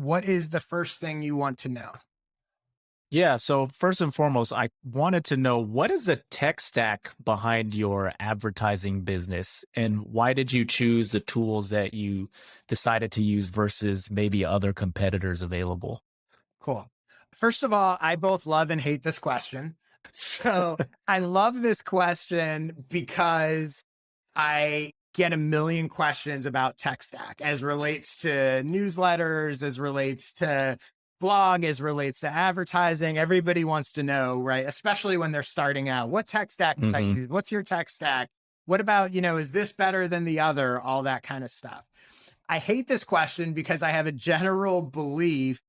what is the first thing you want to know? Yeah. So first and foremost, I wanted to know what is the tech stack behind your advertising business and why did you choose the tools that you decided to use versus maybe other competitors available? Cool. First of all, I both love and hate this question. So I love this question because I get a million questions about tech stack as relates to newsletters, as relates to blog, as relates to advertising. Everybody wants to know, right? Especially when they're starting out. What tech stack should I Hmm. use? What's your tech stack? What about, is this better than the other? All that kind of stuff. I hate this question because I have a general belief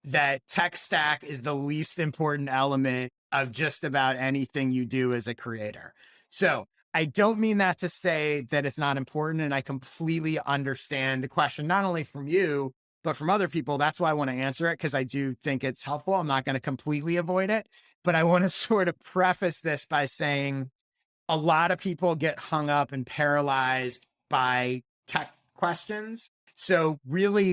that tech stack is the least important element of just about anything you do as a creator. So I don't mean that to say that it's not important. And I completely understand the question, not only from you, but from other people. That's why I want to answer it because I do think it's helpful. I'm not going to completely avoid it, but I want to sort of preface this by saying a lot of people get hung up and paralyzed by tech questions. So really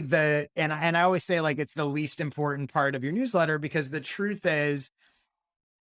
and I always say like it's the least important part of your newsletter because the truth is,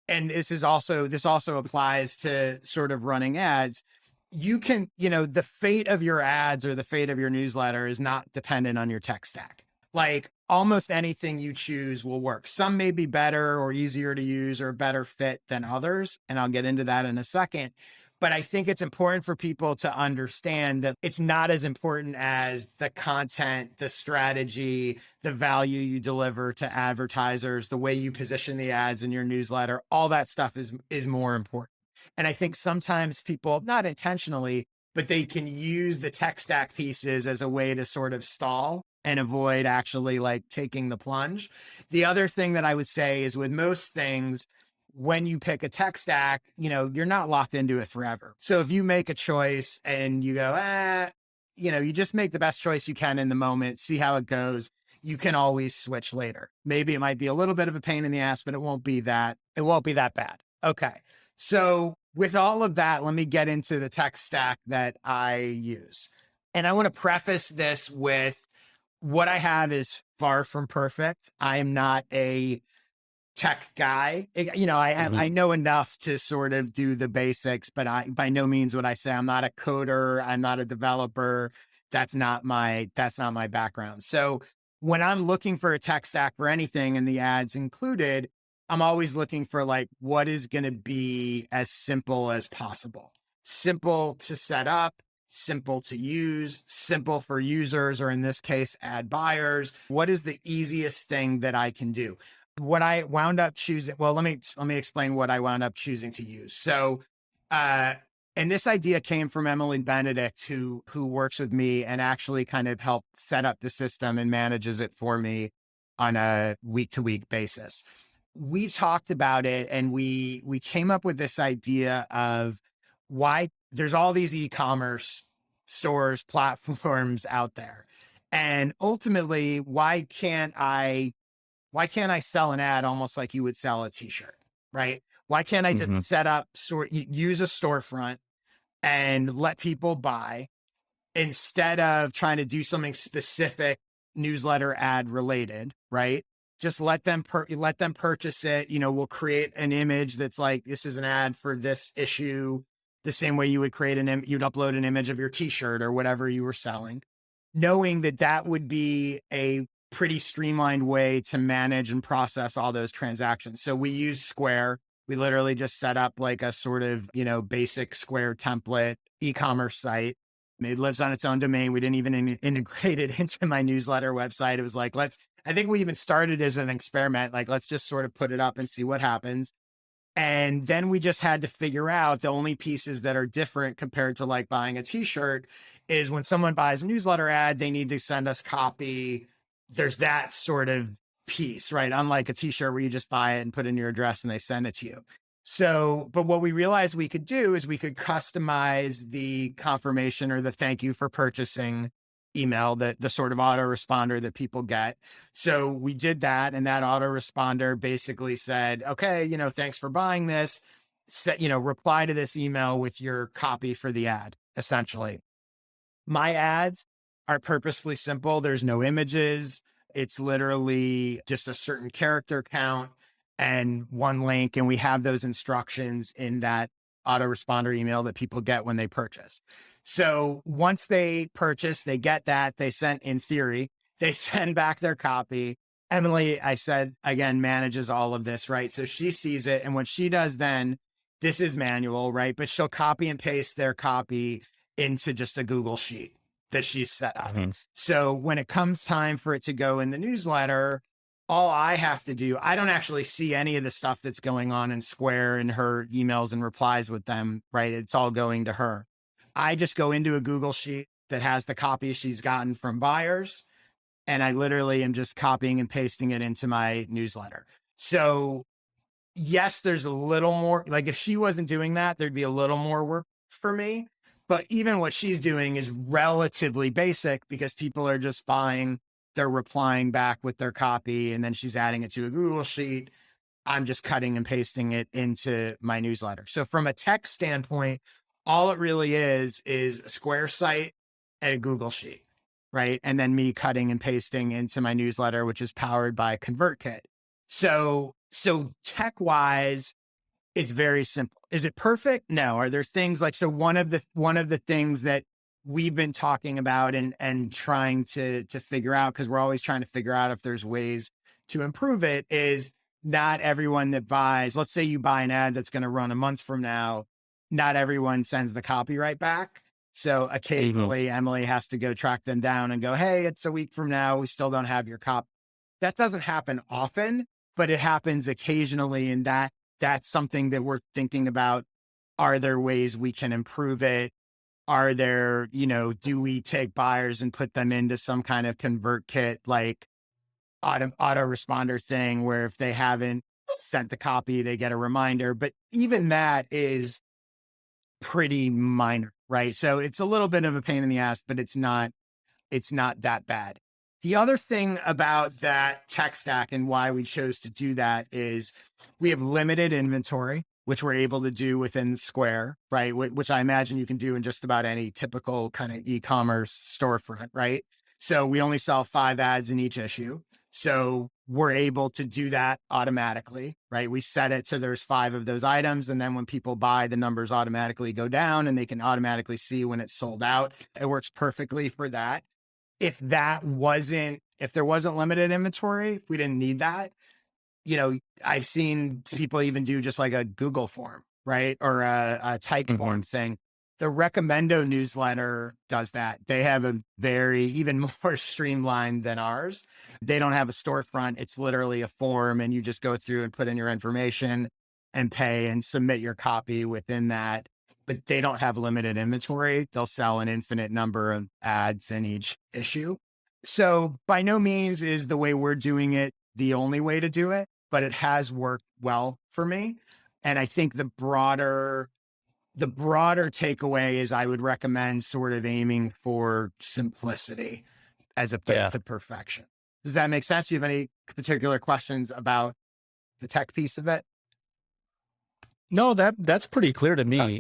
and this also applies to sort of running ads. You can, the fate of your ads or the fate of your newsletter is not dependent on your tech stack. Like almost anything you choose will work. Some may be better or easier to use or better fit than others. And I'll get into that in a second. But I think it's important for people to understand that it's not as important as the content, the strategy, the value you deliver to advertisers, the way you position the ads in your newsletter. All that stuff is more important. And I think sometimes people, not intentionally, but they can use the tech stack pieces as a way to sort of stall and avoid actually like taking the plunge. The other thing that I would say is with most things, when you pick a tech stack, you're not locked into it forever. So if you make a choice and you go, you just make the best choice you can in the moment, see how it goes. You can always switch later. Maybe it might be a little bit of a pain in the ass, but it won't be that bad. Okay. So with all of that, let me get into the tech stack that I use. And I want to preface this with what I have is far from perfect. I am not a tech guy. I Hmm. know enough to sort of do the basics, but I by no means would I say I'm not a coder, I'm not a developer. That's not my background. So when I'm looking for a tech stack for anything and the ads included, I'm always looking for like what is going to be as simple as possible. Simple to set up, simple to use, simple for users, or in this case, ad buyers. What is the easiest thing that I can do? What I wound up choosing, well, let me explain what I wound up choosing to use. So, uh, and this idea came from Emily Benedict, who works with me and actually kind of helped set up the system and manages it for me on a week to week basis. We talked about it and we came up with this idea of why there's all these e-commerce stores, platforms out there. And ultimately, why can't I sell an ad almost like you would sell a t-shirt, right? Why can't I just Hmm. use a storefront and let people buy instead of trying to do something specific newsletter ad related, right? Just let them purchase it. We'll create an image that's like, this is an ad for this issue, the same way you would you'd upload an image of your t-shirt or whatever you were selling, knowing that that would be a pretty streamlined way to manage and process all those transactions. So we use Square. We literally just set up like a sort of, basic Square template e-commerce site. It lives on its own domain. We didn't even integrate it into my newsletter website. It was like, I think we even started as an experiment. Like, let's just sort of put it up and see what happens. And then we just had to figure out the only pieces that are different compared to like buying a t-shirt is when someone buys a newsletter ad, they need to send us copy. There's that sort of piece, right? Unlike a t-shirt where you just buy it and put in your address and they send it to you. So, but what we realized we could do is we could customize the confirmation or the thank you for purchasing email, that the sort of autoresponder that people get. So we did that, and that autoresponder basically said, okay, thanks for buying this. Reply to this email with your copy for the ad, essentially. My ads are purposefully simple. There's no images. it's literally just a certain character count and one link. And we have those instructions in that autoresponder email that people get when they purchase. So once they purchase, they get that. They send, in theory, they send back their copy. Emily, I said, again, manages all of this, right? So she sees it. And what she does then, this is manual, right? But she'll copy and paste their copy into just a Google Sheet that she's set up. Mhm. So when it comes time for it to go in the newsletter, all I have to do, I don't actually see any of the stuff that's going on in Square and her emails and replies with them, right? It's all going to her. I just go into a Google Sheet that has the copy she's gotten from buyers, and I literally am just copying and pasting it into my newsletter. So yes, there's a little more, like if she wasn't doing that, there'd be a little more work for me. But even what she's doing is relatively basic because people are just buying, they're replying back with their copy, and then she's adding it to a Google Sheet. I'm just cutting and pasting it into my newsletter. So from a tech standpoint, all it really is a Square site and a Google Sheet, right? And then me cutting and pasting into my newsletter, which is powered by ConvertKit. So tech wise, it's very simple. Is it perfect? No. Are there things like, so one of the things that we've been talking about and trying to figure out, because we're always trying to figure out if there's ways to improve it, is not everyone that buys, let's say you buy an ad that's going to run a month from now, not everyone sends the copyright back. So occasionally Emily has to go track them down and go, hey, it's a week from now, we still don't have your copy. That doesn't happen often, but it happens occasionally. And that's something that we're thinking about. Are there ways we can improve it? Are there, do we take buyers and put them into some kind of ConvertKit, like autoresponder thing where if they haven't sent the copy, they get a reminder? But even that is pretty minor, right? So it's a little bit of a pain in the ass, but it's not that bad. The other thing about that tech stack and why we chose to do that is we have limited inventory, which we're able to do within Square, right? Which I imagine you can do in just about any typical kind of e-commerce storefront, right? So we only sell 5 ads in each issue. So we're able to do that automatically, right? We set it to there's 5 of those items. And then when people buy, the numbers automatically go down and they can automatically see when it's sold out. It works perfectly for that. If there wasn't limited inventory, if we didn't need that, I've seen people even do just like a Google form, right? Or a type form thing. The Recommendo newsletter does that. They have a even more streamlined than ours. They don't have a storefront. It's literally a form, and you just go through and put in your information and pay and submit your copy within that. But they don't have limited inventory. They'll sell an infinite number of ads in each issue. So by no means is the way we're doing it the only way to do it, but it has worked well for me. And I think the broader takeaway is I would recommend sort of aiming for simplicity as opposed to perfection. Does that make sense? Do you have any particular questions about the tech piece of it? No, that's pretty clear to me.